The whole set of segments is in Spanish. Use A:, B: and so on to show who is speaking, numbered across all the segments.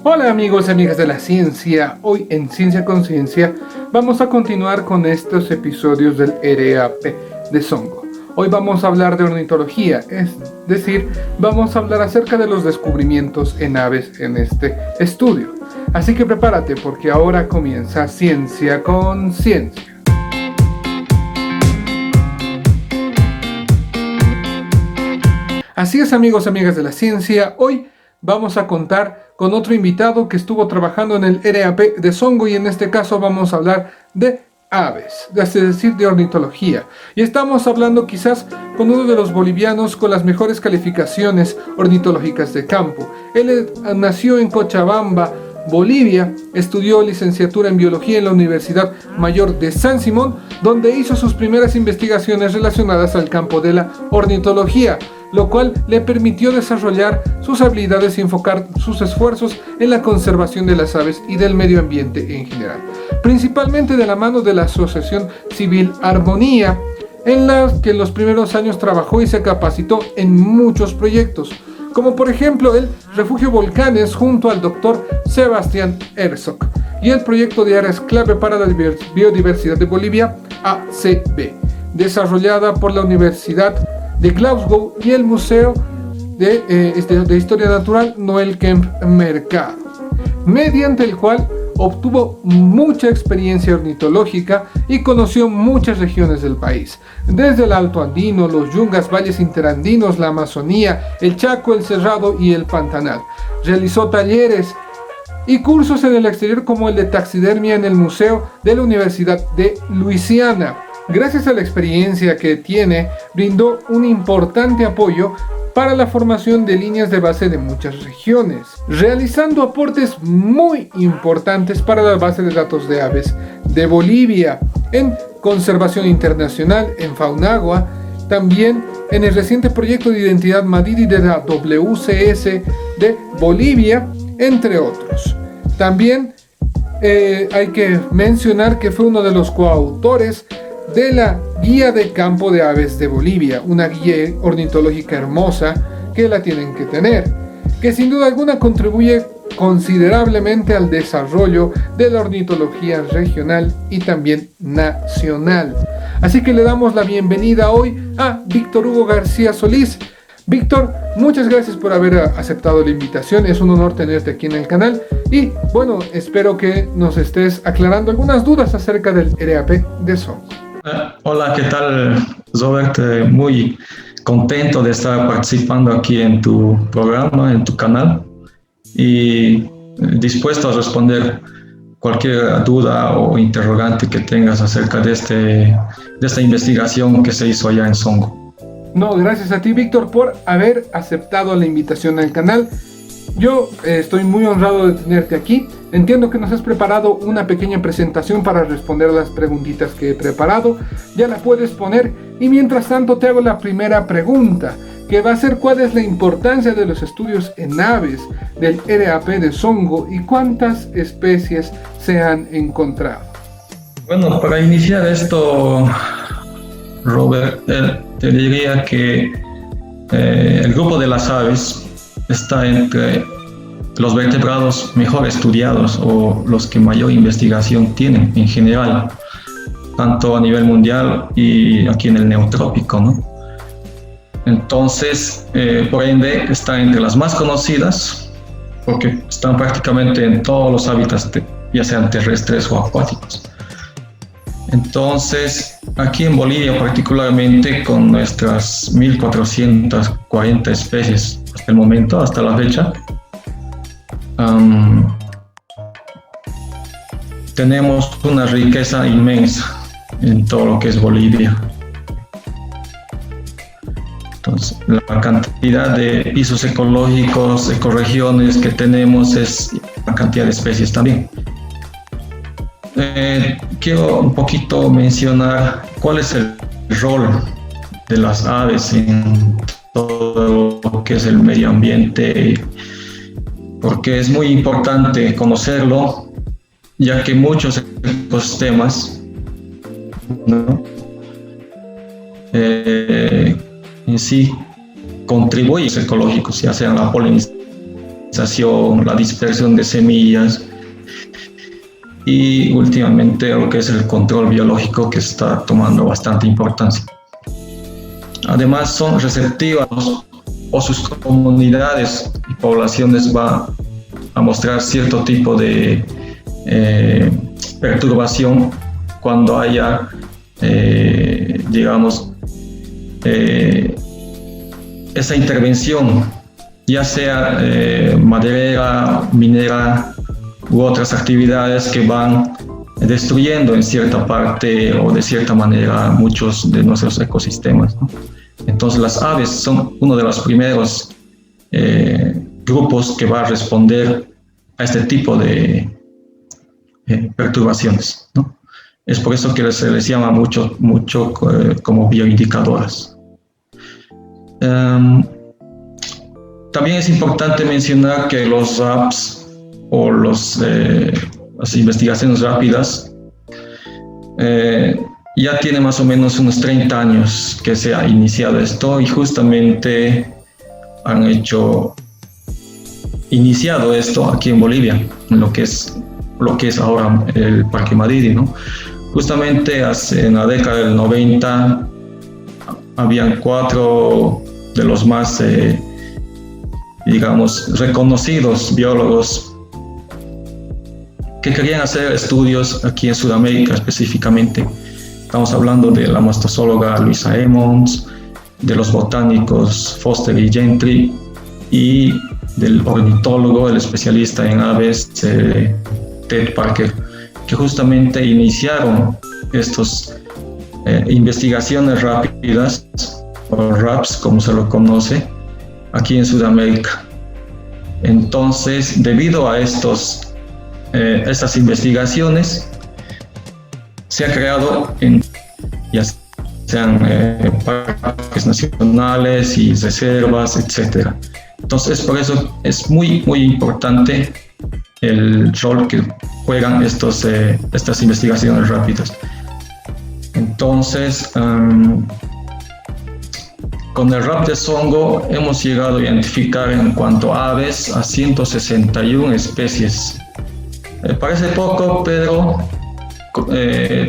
A: Hola amigos y amigas de la ciencia, hoy en Ciencia Conciencia vamos a continuar con estos episodios del RAP de Songo. Hoy vamos a hablar de ornitología, es decir, vamos a hablar acerca de los descubrimientos en aves en este estudio. Así que prepárate porque ahora comienza Ciencia Conciencia. Así es amigos y amigas de la ciencia, hoy vamos a contar con otro invitado que estuvo trabajando en el RAP de Songo y en este caso vamos a hablar de aves, es decir, de ornitología. Y estamos hablando quizás con uno de los bolivianos con las mejores calificaciones ornitológicas de campo. Él nació en Cochabamba, Bolivia, estudió licenciatura en biología en la Universidad Mayor de San Simón, donde hizo sus primeras investigaciones relacionadas al campo de la ornitología, lo cual le permitió desarrollar sus habilidades y enfocar sus esfuerzos en la conservación de las aves y del medio ambiente en general, principalmente de la mano de la Asociación Civil Armonía, en la que en los primeros años trabajó y se capacitó en muchos proyectos, como por ejemplo el Refugio Volcanes junto al Dr. Sebastián Herzog y el proyecto de áreas clave para la biodiversidad de Bolivia, ACB, desarrollada por la Universidad de Glasgow y el Museo de Historia Natural Noel Kemp Mercado, mediante el cual obtuvo mucha experiencia ornitológica y conoció muchas regiones del país, desde el Alto Andino, los Yungas, valles interandinos, la Amazonía, el Chaco, el Cerrado y el Pantanal. Realizó talleres y cursos en el exterior como el de taxidermia en el Museo de la Universidad de Luisiana. Gracias a la experiencia que tiene, brindó un importante apoyo para la formación de líneas de base de muchas regiones, realizando aportes muy importantes para la base de datos de aves de Bolivia, en conservación internacional, en Faunagua, también en el reciente proyecto de identidad Madidi de la WCS de Bolivia, entre otros. También hay que mencionar que fue uno de los coautores de la Guía de Campo de Aves de Bolivia, una guía ornitológica hermosa que la tienen que tener, que sin duda alguna contribuye considerablemente al desarrollo de la ornitología regional y también nacional. Así que le damos la bienvenida hoy a Víctor Hugo García Solís. Víctor, muchas gracias por haber aceptado la invitación, es un honor tenerte aquí en el canal y bueno, espero que nos estés aclarando algunas dudas acerca del RAP de Songo.
B: Hola, ¿qué tal, Robert? Muy contento de estar participando aquí en tu programa, en tu canal y dispuesto a responder cualquier duda o interrogante que tengas acerca de esta investigación que se hizo allá en Songo.
A: No, gracias a ti, Víctor, por haber aceptado la invitación al canal. Yo estoy muy honrado de tenerte aquí. Entiendo que nos has preparado una pequeña presentación para responder a las preguntitas que he preparado. Ya la puedes poner y mientras tanto te hago la primera pregunta, que va a ser cuál es la importancia de los estudios en aves del RAP de Songo y cuántas especies se han encontrado.
B: Bueno, para iniciar esto, Robert, te diría que el grupo de las aves está entre los vertebrados mejor estudiados o los que mayor investigación tienen en general, tanto a nivel mundial y aquí en el neotrópico, ¿no? Entonces, por ende, está entre las más conocidas porque están prácticamente en todos los hábitats, ya sean terrestres o acuáticos. Entonces, aquí en Bolivia particularmente, con nuestras 1440 especies hasta el momento, hasta la fecha, tenemos una riqueza inmensa en todo lo que es Bolivia. Entonces, la cantidad de pisos ecológicos, ecorregiones que tenemos es la cantidad de especies también. Quiero un poquito mencionar cuál es el rol de las aves en todo lo que es el medio ambiente, porque es muy importante conocerlo, ya que muchos ecosistemas, ¿no? En sí contribuyen ecológicos, ya sea la polinización, polinización, la dispersión de semillas y últimamente lo que es el control biológico, que está tomando bastante importancia. Además son receptivas, o sus comunidades y poblaciones van a mostrar cierto tipo de perturbación cuando haya, esa intervención, ya sea maderera, minera u otras actividades que van destruyendo en cierta parte o de cierta manera muchos de nuestros ecosistemas, ¿no? Entonces las aves son uno de los primeros grupos que va a responder a este tipo de perturbaciones, ¿no? Es por eso que se les llama mucho como bioindicadoras. También es importante mencionar que los RAPs o las investigaciones rápidas ya tiene más o menos unos 30 años que se ha iniciado esto, y justamente han iniciado esto aquí en Bolivia, en lo que es ahora el Parque Madidi, ¿no? Justamente en la década del 90 habían 4 de los más reconocidos biólogos que querían hacer estudios aquí en Sudamérica específicamente. Estamos hablando de la mastozóloga Luisa Emmons, de los botánicos Foster y Gentry, y del ornitólogo, el especialista en aves, Ted Parker, que justamente iniciaron estas investigaciones rápidas, o RAPs como se lo conoce, aquí en Sudamérica. Entonces, debido a estas investigaciones, se ha creado ya sean parques nacionales y reservas, etc. Entonces, por eso es muy, muy importante el rol que juegan estas investigaciones rápidas. Entonces, con el RAP de Songo hemos llegado a identificar en cuanto a aves a 161 especies. Parece poco, pero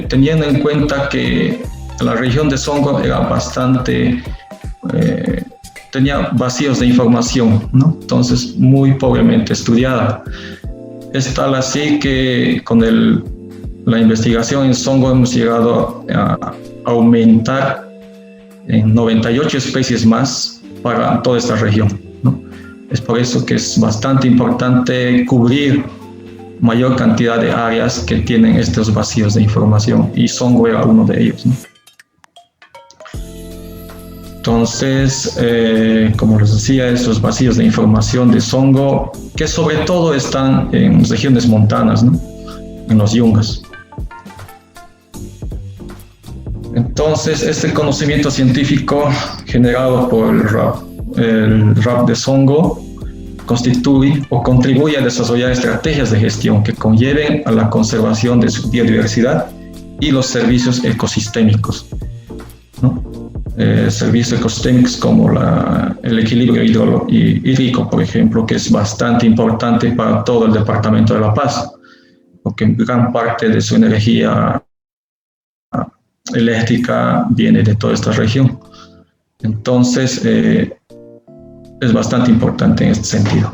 B: teniendo en cuenta que la región de Songo era tenía vacíos de información, ¿no? Entonces muy pobremente estudiada. Es tal así que con la investigación en Songo hemos llegado a aumentar en 98 especies más para toda esta región, ¿no? Es por eso que es bastante importante cubrir mayor cantidad de áreas que tienen estos vacíos de información, y Songo era uno de ellos, ¿no? Entonces, como les decía, estos vacíos de información de Songo, que sobre todo están en regiones montanas, ¿no? En los yungas. Entonces, este conocimiento científico generado por el RAP de Songo constituye o contribuye a desarrollar estrategias de gestión que conlleven a la conservación de su biodiversidad y los servicios ecosistémicos, ¿no? Servicios ecosistémicos como el equilibrio hídrico, por ejemplo, que es bastante importante para todo el departamento de La Paz, porque gran parte de su energía eléctrica viene de toda esta región. Entonces, es bastante importante en este sentido.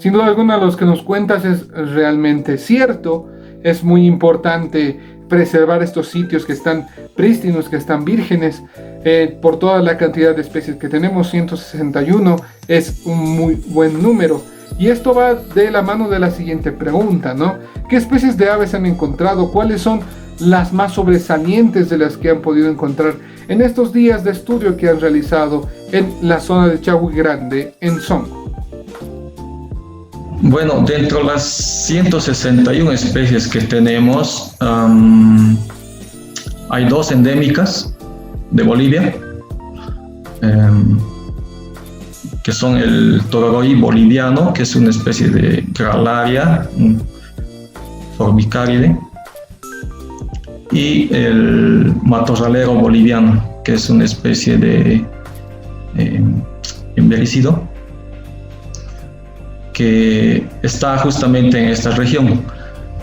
A: Sin duda alguna, lo que nos cuentas es realmente cierto. Es muy importante preservar estos sitios que están prístinos, que están vírgenes, por toda la cantidad de especies que tenemos. 161 es un muy buen número. Y esto va de la mano de la siguiente pregunta, ¿no? ¿Qué especies de aves han encontrado? ¿Cuáles son las más sobresalientes de las que han podido encontrar en estos días de estudio que han realizado en la zona de Chagui Grande, en Songo?
B: Bueno, dentro de las 161 especies que tenemos, hay 2 endémicas de Bolivia, que son el tororoí boliviano, que es una especie de Gralaria formicáride, y el matorralero boliviano, que es una especie de embericido que está justamente en esta región.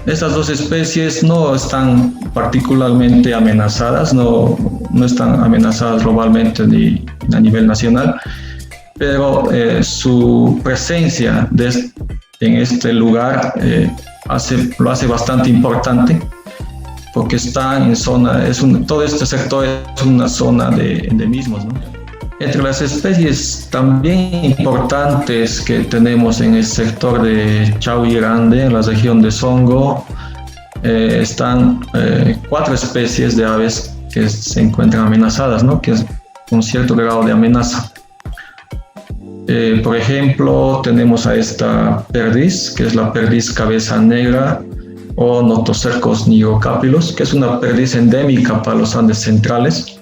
B: Estas dos especies no están particularmente amenazadas, no están amenazadas globalmente ni a nivel nacional, pero su presencia en este lugar lo hace bastante importante, porque está en zona, todo este sector es una zona de endemismos, ¿no? Entre las especies también importantes que tenemos en el sector de Chaui Grande, en la región de Songo, están 4 especies de aves que se encuentran amenazadas, ¿no? Que es un cierto grado de amenaza. Por ejemplo, tenemos a esta perdiz, que es la perdiz cabeza negra o Notocercos nigrocápilos, que es una perdiz endémica para los Andes centrales,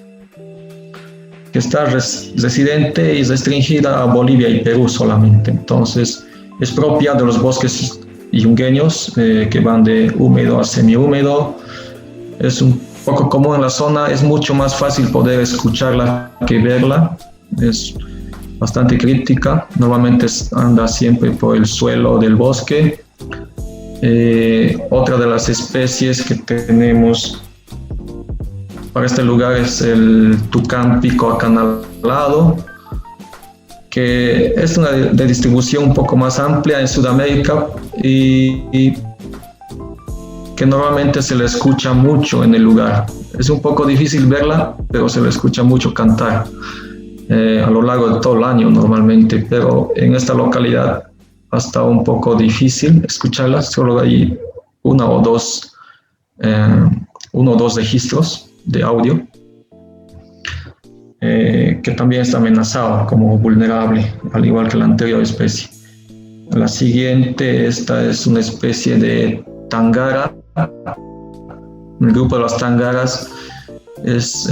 B: que está residente y restringida a Bolivia y Perú solamente. Entonces, es propia de los bosques yungueños que van de húmedo a semihúmedo. Es un poco común en la zona, es mucho más fácil poder escucharla que verla. Es bastante críptica, normalmente anda siempre por el suelo del bosque. Otra de las especies que tenemos para este lugar es el tucán pico acanalado, que es una de distribución un poco más amplia en Sudamérica y que normalmente se le escucha mucho en el lugar. Es un poco difícil verla, pero se le escucha mucho cantar a lo largo de todo el año normalmente, pero en esta localidad hasta un poco difícil escucharla, solo hay uno o dos registros de audio, que también está amenazado como vulnerable, al igual que la anterior especie. La siguiente, esta es una especie de tangara. El grupo de las tangaras es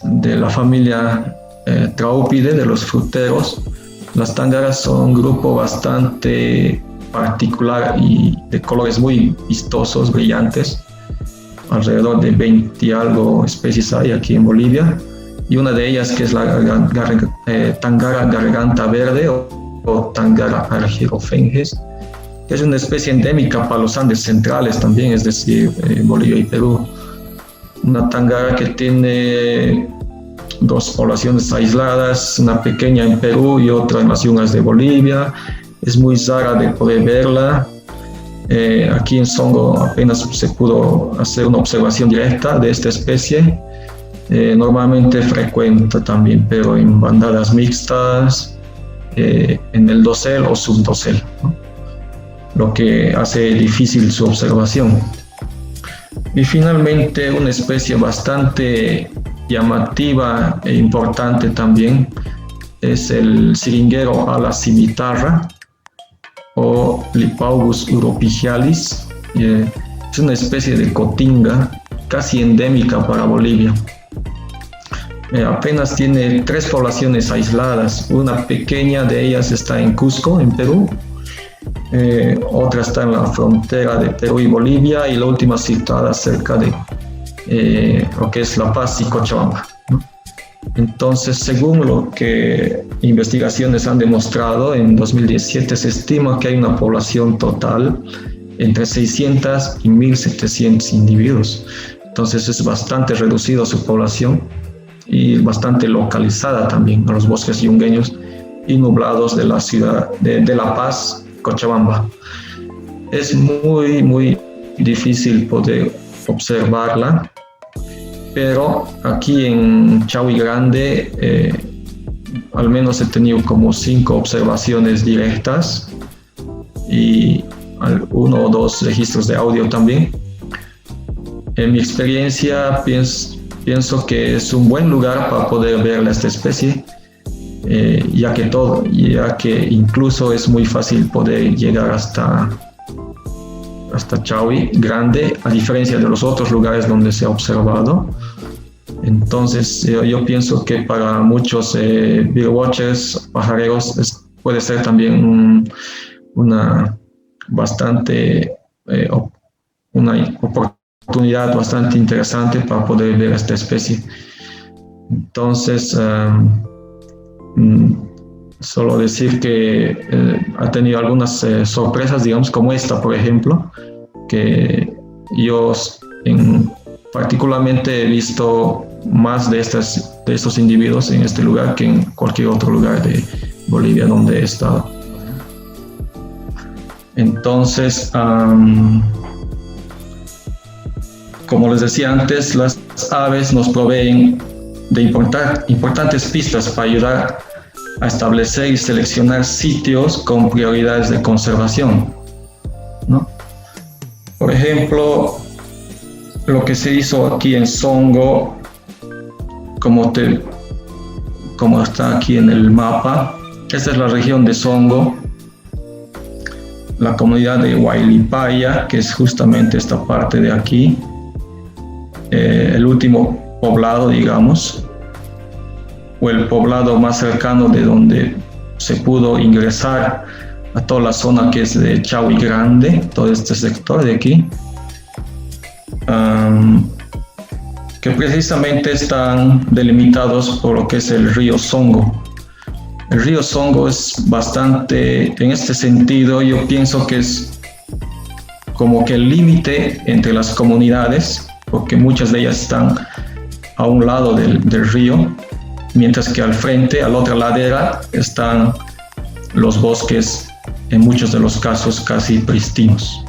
B: de la familia Traupide, de los fruteros. Las tangaras son un grupo bastante particular y de colores muy vistosos, brillantes. Alrededor de 20 y algo especies hay aquí en Bolivia, y una de ellas, que es la tangara garganta verde o tangara argyrofenges, que es una especie endémica para los Andes centrales también, es decir, Bolivia y Perú. Una tangara que tiene 2 poblaciones aisladas, una pequeña en Perú y otra en las yungas de Bolivia. Es muy rara de poder verla. Aquí en Songo apenas se pudo hacer una observación directa de esta especie. Normalmente frecuenta también, pero en bandadas mixtas, en el dosel o subdosel, ¿no? Lo que hace difícil su observación. Y finalmente, una especie bastante llamativa e importante también es el siringuero ala cimitarra o Lipaugus uropigialis. Es una especie de cotinga casi endémica para Bolivia. Apenas tiene 3 poblaciones aisladas. Una pequeña de ellas está en Cusco, en Perú. Otra está en la frontera de Perú y Bolivia, y la última situada cerca de lo que es La Paz y Cochabamba, ¿no? Entonces, según lo que investigaciones han demostrado, en 2017 se estima que hay una población total entre 600 y 1.700 individuos. Entonces es bastante reducido su población y bastante localizada también a los bosques yungueños y nublados de la ciudad de La Paz, Cochabamba. Es muy difícil poder observarla, pero aquí en Chaui Grande al menos he tenido como 5 observaciones directas y 1 o 2 registros de audio también. En mi experiencia pienso que es un buen lugar para poder ver a esta especie, ya que incluso es muy fácil poder llegar hasta Chaui Grande, a diferencia de los otros lugares donde se ha observado. Entonces yo pienso que para muchos birdwatchers, pajareros, puede ser también una oportunidad bastante interesante para poder ver esta especie. Entonces solo decir que ha tenido algunas sorpresas, digamos, como esta, por ejemplo, que yo particularmente he visto más de estos individuos en este lugar que en cualquier otro lugar de Bolivia donde he estado. Entonces, como les decía antes, las aves nos proveen de importantes pistas para ayudar a establecer y seleccionar sitios con prioridades de conservación, ¿no? Por ejemplo, lo que se hizo aquí en Songo, como está aquí en el mapa, esta es la región de Songo, la comunidad de Huaylipaya, que es justamente esta parte de aquí, el último poblado, digamos, o el poblado más cercano de donde se pudo ingresar a toda la zona que es de Chaui Grande, todo este sector de aquí, que precisamente están delimitados por lo que es el río Songo. El río Songo es bastante, en este sentido, yo pienso que es como que el límite entre las comunidades, porque muchas de ellas están a un lado del río, mientras que al frente, a la otra ladera, están los bosques, en muchos de los casos casi pristinos,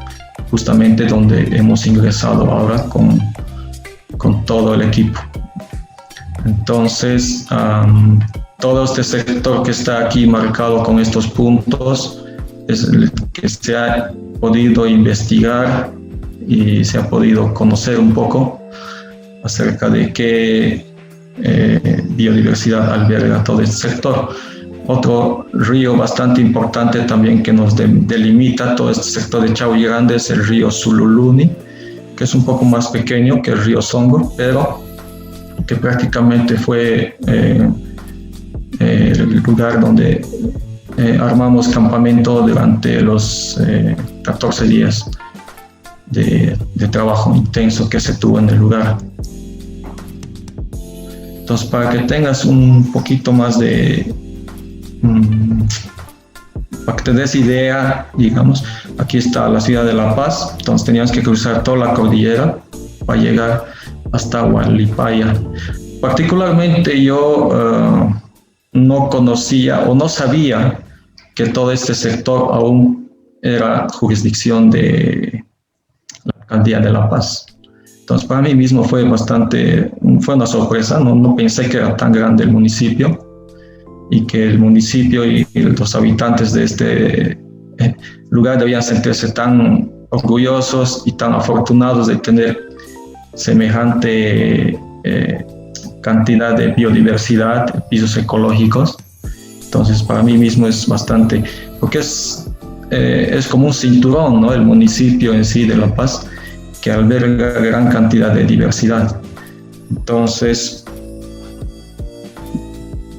B: justamente donde hemos ingresado ahora con todo el equipo. Entonces, todo este sector que está aquí marcado con estos puntos es el que se ha podido investigar y se ha podido conocer un poco acerca de qué biodiversidad alberga todo este sector. Otro río bastante importante también que nos delimita todo este sector de Chaui Grande es el río Sululuni, que es un poco más pequeño que el río Songo, pero que prácticamente fue el lugar donde armamos campamento durante los 14 días de trabajo intenso que se tuvo en el lugar. Entonces, para que tengas un poquito más para que te des idea, digamos, aquí está la ciudad de La Paz, entonces teníamos que cruzar toda la cordillera para llegar hasta Huaylipaya. Particularmente yo no conocía o no sabía que todo este sector aún era jurisdicción de la alcaldía de La Paz. Entonces para mí mismo fue una sorpresa, no pensé que era tan grande el municipio y que el municipio y los habitantes de este lugar debían sentirse tan orgullosos y tan afortunados de tener semejante cantidad de biodiversidad, pisos ecológicos. Entonces para mí mismo es bastante, porque es como un cinturón, ¿no? El municipio en sí de La Paz, que alberga gran cantidad de diversidad. Entonces,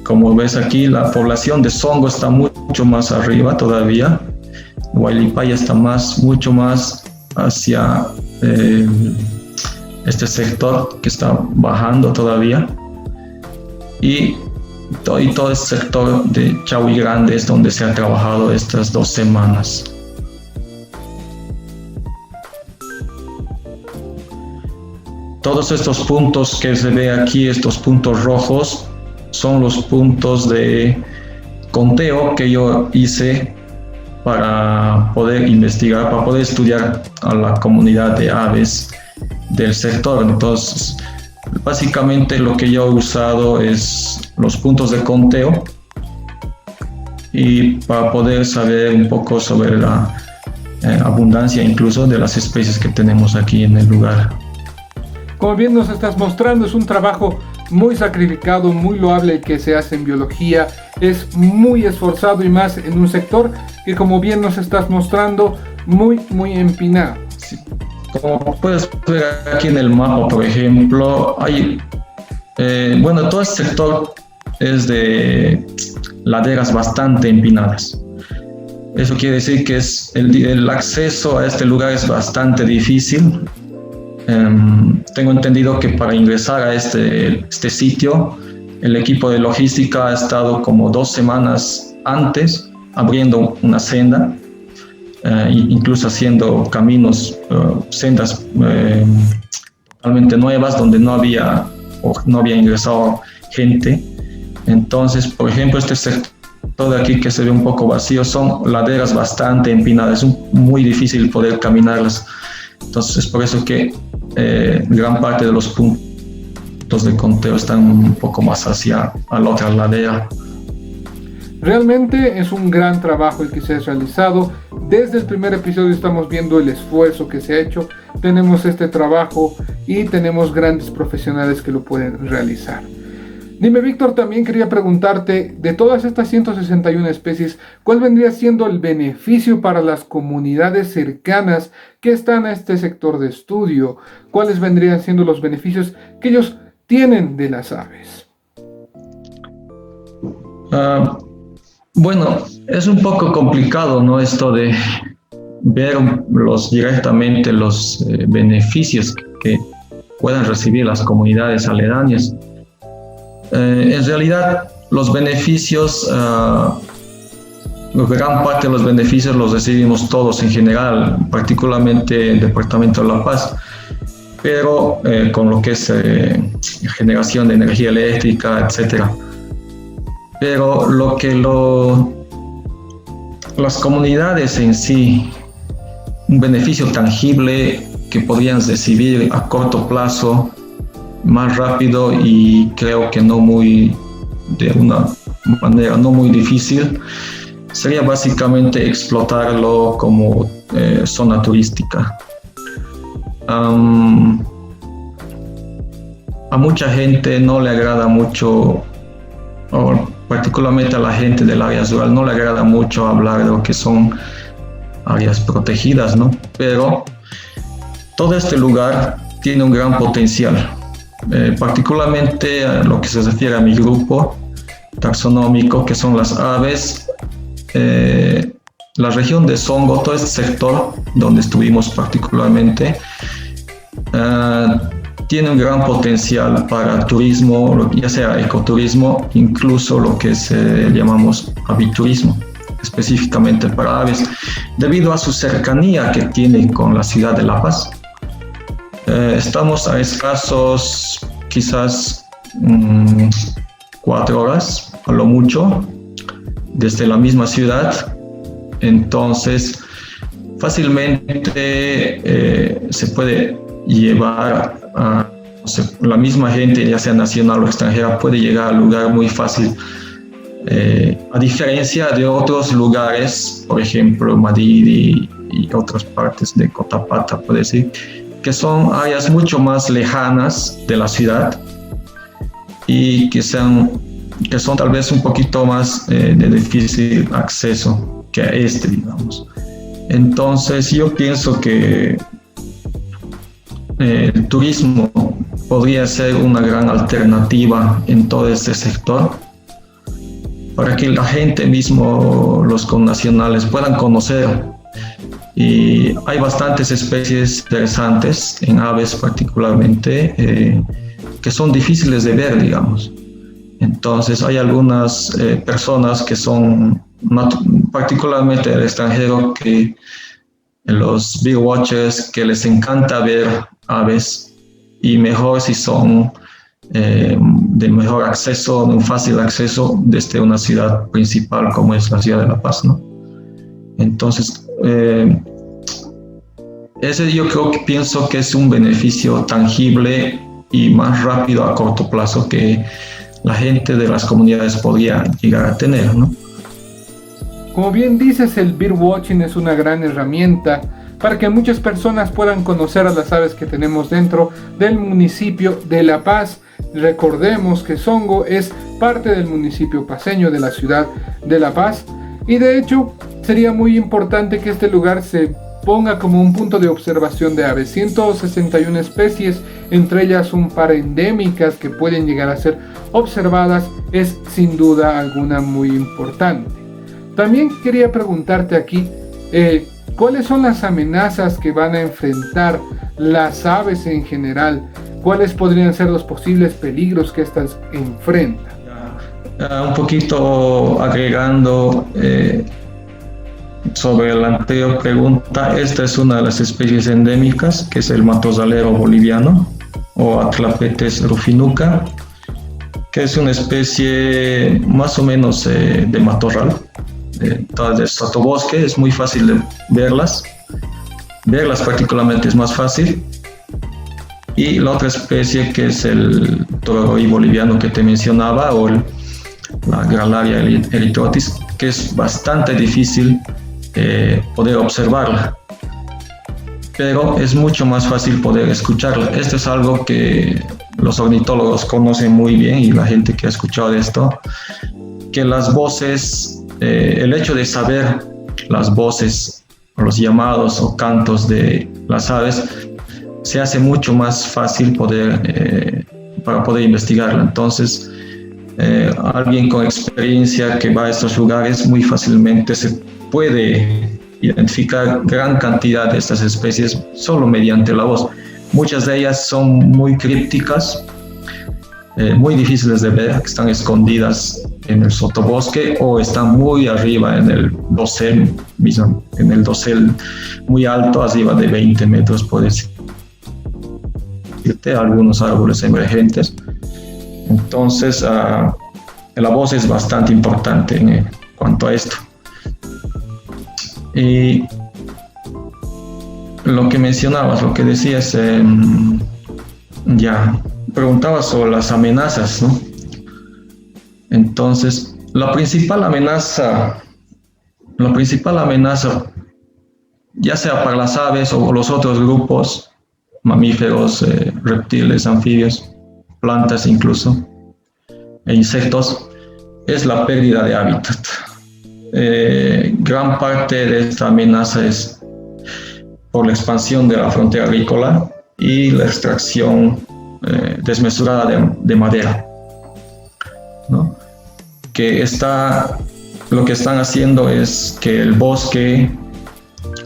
B: como ves aquí, la población de Songo está mucho más arriba todavía. Huaylipaya está mucho más hacia este sector que está bajando todavía. Y todo el sector de Chaui Grande es donde se ha trabajado estas 2 semanas. Todos estos puntos que se ve aquí, estos puntos rojos, son los puntos de conteo que yo hice para poder investigar, para poder estudiar a la comunidad de aves del sector. Entonces, básicamente lo que yo he usado es los puntos de conteo y para poder saber un poco sobre la abundancia incluso de las especies que tenemos aquí en el lugar.
A: Como bien nos estás mostrando, es un trabajo muy sacrificado, muy loable que se hace en biología, es muy esforzado y más en un sector que, como bien nos estás mostrando, muy empinado.
B: Sí. Como puedes ver aquí en el mapa, por ejemplo, hay, todo este sector es de laderas bastante empinadas. Eso quiere decir que el acceso a este lugar es bastante difícil. Tengo entendido que para ingresar a este sitio, el equipo de logística ha estado como 2 semanas antes, abriendo una senda, incluso haciendo caminos, sendas totalmente nuevas donde no había ingresado gente. Entonces, por ejemplo, este sector de aquí que se ve un poco vacío son laderas bastante empinadas, es muy difícil poder caminarlas. Entonces, es por eso que gran parte de los puntos de conteo están un poco más hacia la otra ladera.
A: Realmente es un gran trabajo el que se ha realizado. Desde el primer episodio estamos viendo el esfuerzo que se ha hecho. Tenemos este trabajo y tenemos grandes profesionales que lo pueden realizar. Dime, Víctor, también quería preguntarte, de todas estas 161 especies, ¿cuál vendría siendo el beneficio para las comunidades cercanas que están a este sector de estudio? ¿Cuáles vendrían siendo los beneficios que ellos tienen de las aves?
B: Bueno, es un poco complicado, ¿no? Esto de ver directamente los beneficios que puedan recibir las comunidades aledañas. En realidad, los beneficios, gran parte de los beneficios los recibimos todos en general, particularmente el Departamento de La Paz, pero con lo que es generación de energía eléctrica, etcétera. Pero las comunidades en sí, un beneficio tangible que podrían recibir a corto plazo, más rápido y creo que de una manera no muy difícil, sería básicamente explotarlo como zona turística. A mucha gente no le agrada mucho, o particularmente a la gente del área rural, no le agrada mucho hablar de lo que son áreas protegidas, ¿no? Pero todo este lugar tiene un gran potencial. Particularmente a lo que se refiere a mi grupo taxonómico, que son las aves, la región de Songo, todo este sector donde estuvimos particularmente, tiene un gran potencial para turismo, ya sea ecoturismo, incluso lo que llamamos aviturismo, específicamente para aves, debido a su cercanía que tiene con la ciudad de La Paz. Estamos a escasos, quizás 4 horas, a lo mucho, desde la misma ciudad. Entonces, fácilmente se puede llevar la misma gente, ya sea nacional o extranjera, puede llegar al lugar muy fácil. A diferencia de otros lugares, por ejemplo, Madrid y otras partes de Cotapata, puede decir, que son áreas mucho más lejanas de la ciudad y que son tal vez un poquito más de difícil acceso que a digamos. Entonces yo pienso que el turismo podría ser una gran alternativa en todo este sector para que la gente mismo, los connacionales, puedan conocer. Y hay bastantes especies interesantes, en aves particularmente, que son difíciles de ver, digamos. Entonces hay algunas personas que son, particularmente del extranjero, que los birdwatchers, que les encanta ver aves, y mejor si son de mejor acceso, de un fácil acceso desde una ciudad principal como es la ciudad de La Paz, ¿no? Entonces, ese yo pienso que es un beneficio tangible y más rápido a corto plazo que la gente de las comunidades podría llegar a tener, ¿no?
A: Como bien dices, el birdwatching es una gran herramienta para que muchas personas puedan conocer a las aves que tenemos dentro del municipio de La Paz. Recordemos que Songo es parte del municipio paceño de la ciudad de La Paz y de hecho sería muy importante que este lugar se ponga como un punto de observación de aves. 161 especies, entre ellas un par endémicas que pueden llegar a ser observadas, es sin duda alguna muy importante. También quería preguntarte aquí, ¿cuáles son las amenazas que van a enfrentar las aves en general? ¿Cuáles podrían ser los posibles peligros que estas enfrentan?
B: Un poquito agregando sobre la anterior pregunta, esta es una de las especies endémicas, que es el matozalero boliviano o Atlapetes rufinuca, que es una especie más o menos de matorral, de sotobosque. Es muy fácil de verlas particularmente es más fácil. Y la otra especie, que es el tororoi boliviano que te mencionaba, o la Gralaria erythrotis, que es bastante difícil poder observarla, pero es mucho más fácil poder escucharla. Esto es algo que los ornitólogos conocen muy bien, y la gente que ha escuchado de esto, que las voces, el hecho de saber las voces, o los llamados o cantos de las aves, se hace mucho más fácil para poder investigarla. Entonces, alguien con experiencia que va a estos lugares muy fácilmente se puede identificar gran cantidad de estas especies solo mediante la voz. Muchas de ellas son muy crípticas, muy difíciles de ver, que están escondidas en el sotobosque o están muy arriba en el dosel, mismo, en el dosel muy alto, arriba de 20 metros, por decirte, algunos árboles emergentes. Entonces, la voz es bastante importante en cuanto a esto. Y lo que mencionabas, lo que decías, ya preguntabas sobre las amenazas, ¿no? Entonces, la principal amenaza, ya sea para las aves o los otros grupos, mamíferos, reptiles, anfibios, plantas incluso, e insectos, es la pérdida de hábitat. Gran parte de esta amenaza es por la expansión de la frontera agrícola y la extracción desmesurada de madera, ¿no? Lo que están haciendo es que el bosque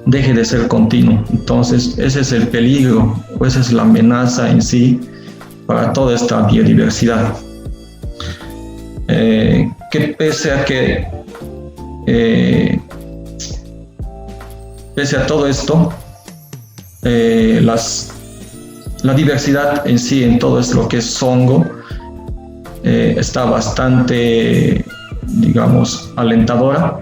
B: deje de ser continuo. Entonces, ese es el peligro, o esa es la amenaza en sí para toda esta biodiversidad. Que pese a todo esto, la diversidad en sí, en todo esto lo que es Songo, está bastante, digamos, alentadora,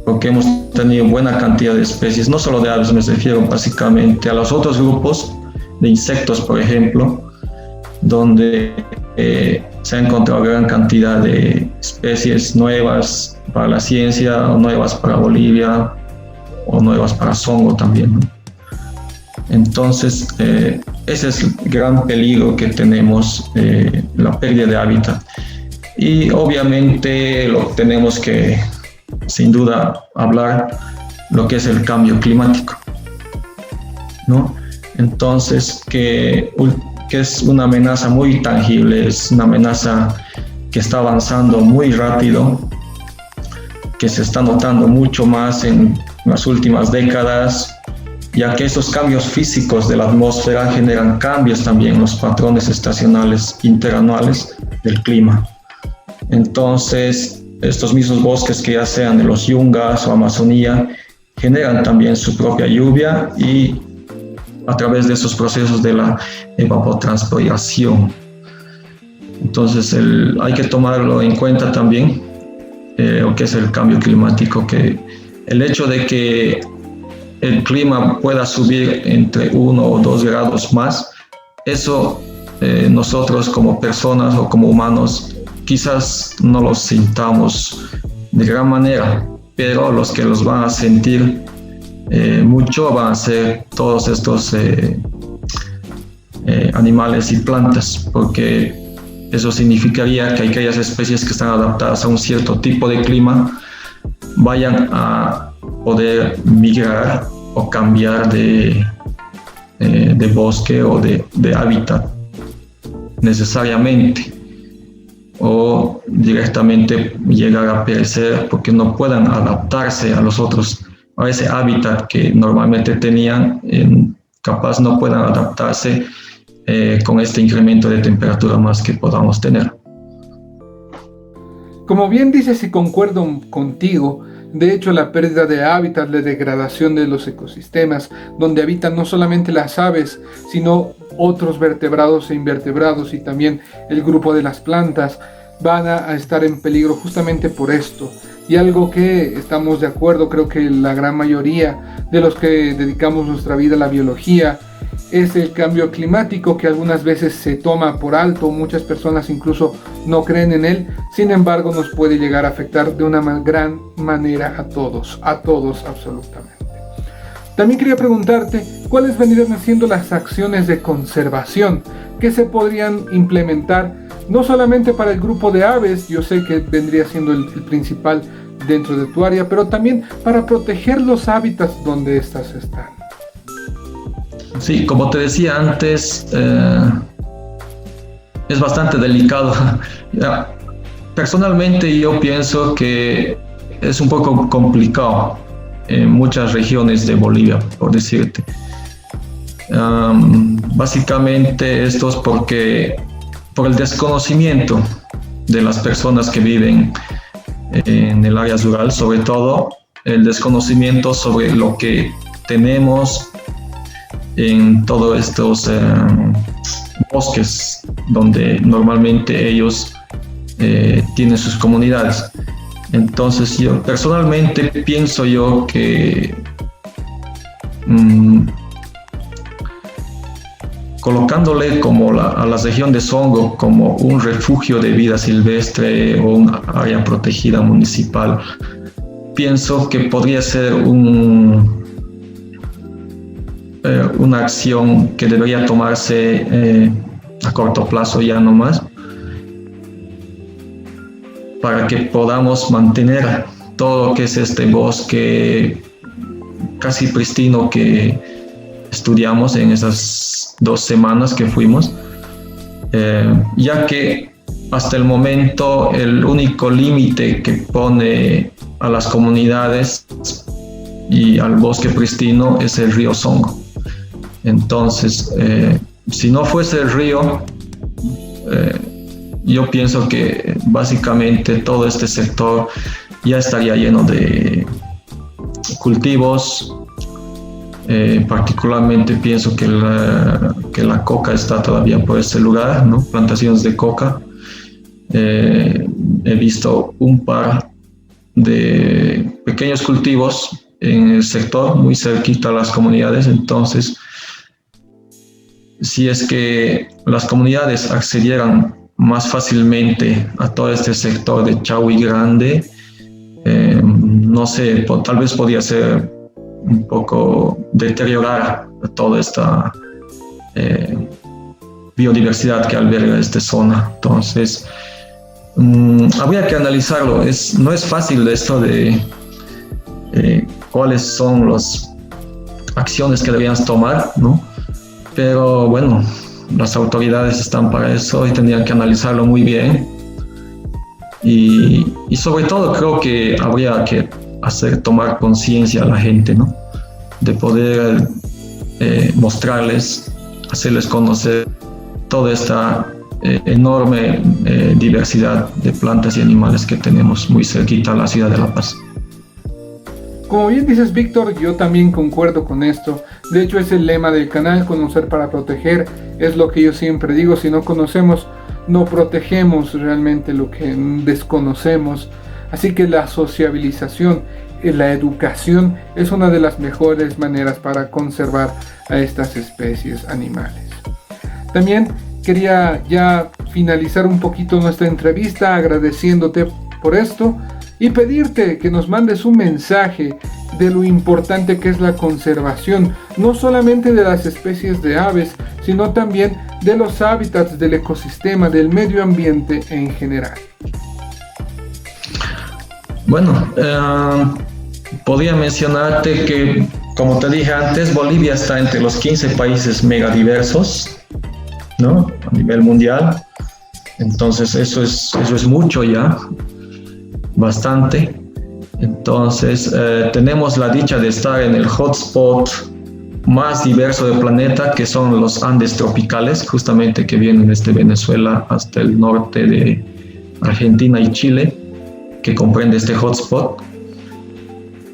B: porque hemos tenido buena cantidad de especies, no solo de aves, me refiero básicamente a los otros grupos de insectos, por ejemplo, donde se ha encontrado gran cantidad de especies nuevas para la ciencia, o nuevas para Bolivia, o nuevas para Songo también, ¿no? Entonces, ese es el gran peligro que tenemos, la pérdida de hábitat. Y obviamente tenemos que, sin duda, hablar lo que es el cambio climático, ¿no? Entonces, que es una amenaza muy tangible, es una amenaza que está avanzando muy rápido, que se está notando mucho más en las últimas décadas, ya que estos cambios físicos de la atmósfera generan cambios también en los patrones estacionales interanuales del clima. Entonces, estos mismos bosques, que ya sean de los yungas o Amazonía, generan también su propia lluvia, y a través de esos procesos de la evapotranspiración. Entonces, hay que tomarlo en cuenta también, lo que es el cambio climático, que el hecho de que el clima pueda subir entre 1 o 2 grados más, eso nosotros como personas o como humanos quizás no lo sintamos de gran manera, pero los que los van a sentir mucho van a ser todos estos animales y plantas, porque eso significaría que aquellas especies que están adaptadas a un cierto tipo de clima vayan a poder migrar o cambiar de bosque o de hábitat necesariamente, o directamente llegar a perecer porque no puedan adaptarse a ese hábitat que normalmente tenían, capaz no puedan adaptarse con este incremento de temperatura más que podamos tener.
A: Como bien dices y concuerdo contigo, de hecho la pérdida de hábitat, la degradación de los ecosistemas, donde habitan no solamente las aves, sino otros vertebrados e invertebrados y también el grupo de las plantas, van a estar en peligro justamente por esto. Y algo que estamos de acuerdo, creo que la gran mayoría de los que dedicamos nuestra vida a la biología, es el cambio climático, que algunas veces se toma por alto, muchas personas incluso no creen en él, sin embargo nos puede llegar a afectar de una gran manera a todos absolutamente. También quería preguntarte, ¿cuáles vendrían siendo las acciones de conservación que se podrían implementar, no solamente para el grupo de aves, yo sé que vendría siendo el principal dentro de tu área, pero también para proteger los hábitats donde éstas están?
B: Sí, como te decía antes, es bastante delicado. Personalmente yo pienso que es un poco complicado en muchas regiones de Bolivia, por decirte. Básicamente esto es por el desconocimiento de las personas que viven en el área rural, sobre todo el desconocimiento sobre lo que tenemos en todos estos bosques donde normalmente ellos tienen sus comunidades. Entonces yo personalmente pienso yo que colocándole como a la región de Songo como un refugio de vida silvestre o un área protegida municipal, pienso que podría ser una acción que debería tomarse a corto plazo ya nomás, para que podamos mantener todo lo que es este bosque casi pristino que estudiamos en esas 2 semanas que fuimos, ya que hasta el momento el único límite que pone a las comunidades y al bosque pristino es el río Songo. Entonces, si no fuese el río, yo pienso que básicamente todo este sector ya estaría lleno de cultivos. Particularmente pienso que la coca está todavía por ese lugar, ¿no? Plantaciones de coca. He visto un par de pequeños cultivos en el sector, muy cerquita a las comunidades. Entonces, si es que las comunidades accedieran más fácilmente a todo este sector de Chaui Grande, no sé, tal vez podría ser un poco deteriorar toda esta biodiversidad que alberga esta zona. Entonces, habría que analizarlo. No es fácil esto de cuáles son las acciones que deberían tomar, ¿no? Pero bueno, las autoridades están para eso y tendrían que analizarlo muy bien. Y sobre todo creo que habría que tomar conciencia a la gente, ¿no? De poder mostrarles, hacerles conocer toda esta enorme diversidad de plantas y animales que tenemos muy cerquita a la ciudad de La Paz.
A: Como bien dices, Víctor, yo también concuerdo con esto. De hecho, es el lema del canal, conocer para proteger. Es lo que yo siempre digo, si no conocemos, no protegemos realmente lo que desconocemos. Así que la sociabilización, la educación es una de las mejores maneras para conservar a estas especies animales. También quería ya finalizar un poquito nuestra entrevista agradeciéndote por esto y pedirte que nos mandes un mensaje de lo importante que es la conservación, no solamente de las especies de aves, sino también de los hábitats del ecosistema, del medio ambiente en general.
B: Bueno, podría mencionarte que, como te dije antes, Bolivia está entre los 15 países megadiversos, ¿no? A nivel mundial. Entonces eso es mucho ya, bastante. Entonces tenemos la dicha de estar en el hotspot más diverso del planeta, que son los Andes tropicales, justamente que vienen desde Venezuela hasta el norte de Argentina y Chile. que comprende este hotspot.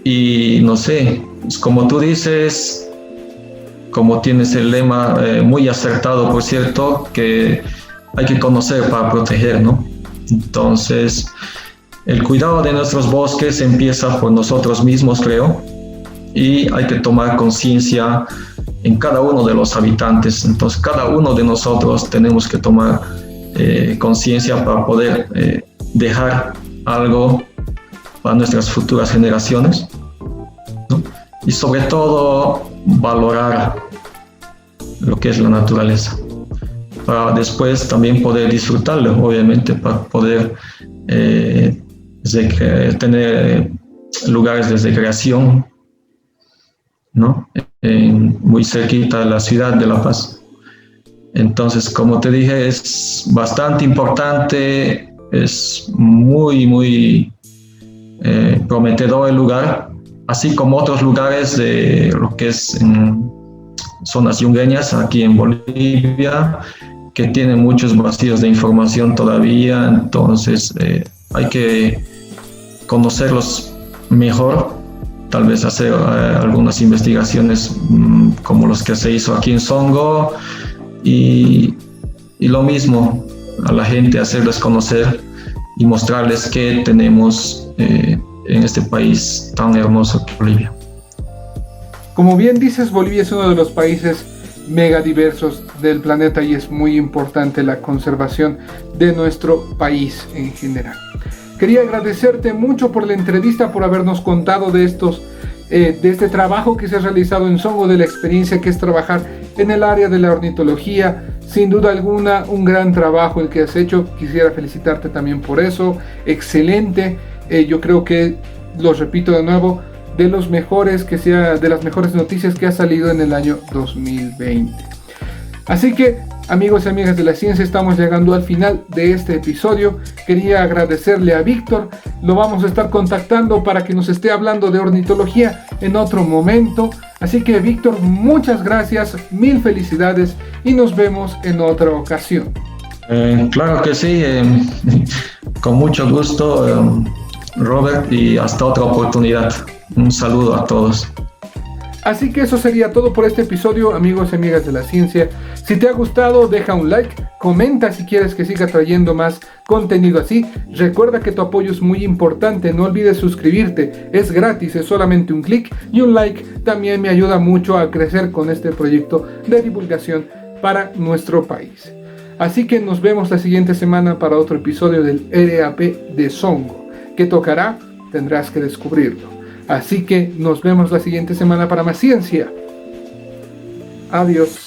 B: Y no sé, pues como tú dices, como tienes el lema muy acertado, por cierto, que hay que conocer para proteger, ¿no? Entonces, el cuidado de nuestros bosques empieza por nosotros mismos, creo, y hay que tomar conciencia en cada uno de los habitantes. Entonces, cada uno de nosotros tenemos que tomar conciencia para poder dejar algo para nuestras futuras generaciones, ¿no? Y sobre todo, valorar lo que es la naturaleza, para después también poder disfrutarlo, obviamente, para poder tener lugares de recreación, ¿no? Muy cerquita de la ciudad de La Paz. Entonces, como te dije, es bastante importante, es muy prometedor el lugar, así como otros lugares de lo que es en zonas yungueñas aquí en Bolivia, que tienen muchos vacíos de información todavía. Entonces hay que conocerlos mejor, tal vez hacer algunas investigaciones como los que se hizo aquí en Songo, y lo mismo a la gente, hacerles conocer y mostrarles qué tenemos en este país tan hermoso que Bolivia.
A: Como bien dices, Bolivia es uno de los países megadiversos del planeta y es muy importante la conservación de nuestro país en general. Quería agradecerte mucho por la entrevista, por habernos contado de este trabajo que se ha realizado en Songo, de la experiencia que es trabajar en el área de la ornitología. Sin duda alguna, un gran trabajo el que has hecho. Quisiera felicitarte también por eso. Excelente. Yo creo que, lo repito de nuevo, de las mejores noticias que ha salido en el año 2020. Así que, amigos y amigas de la ciencia, estamos llegando al final de este episodio. Quería agradecerle a Víctor. Lo vamos a estar contactando para que nos esté hablando de ornitología en otro momento. Así que, Víctor, muchas gracias, mil felicidades y nos vemos en otra ocasión.
B: Claro que sí, con mucho gusto, Robert, y hasta otra oportunidad. Un saludo a todos.
A: Así que eso sería todo por este episodio, amigos y amigas de la ciencia. Si te ha gustado, deja un like, comenta si quieres que siga trayendo más contenido así. Recuerda que tu apoyo es muy importante, no olvides suscribirte, es gratis, es solamente un clic, y un like también me ayuda mucho a crecer con este proyecto de divulgación para nuestro país. Así que nos vemos la siguiente semana para otro episodio del RAP de Songo. ¿Qué tocará? Tendrás que descubrirlo. Así que nos vemos la siguiente semana para más ciencia. Adiós.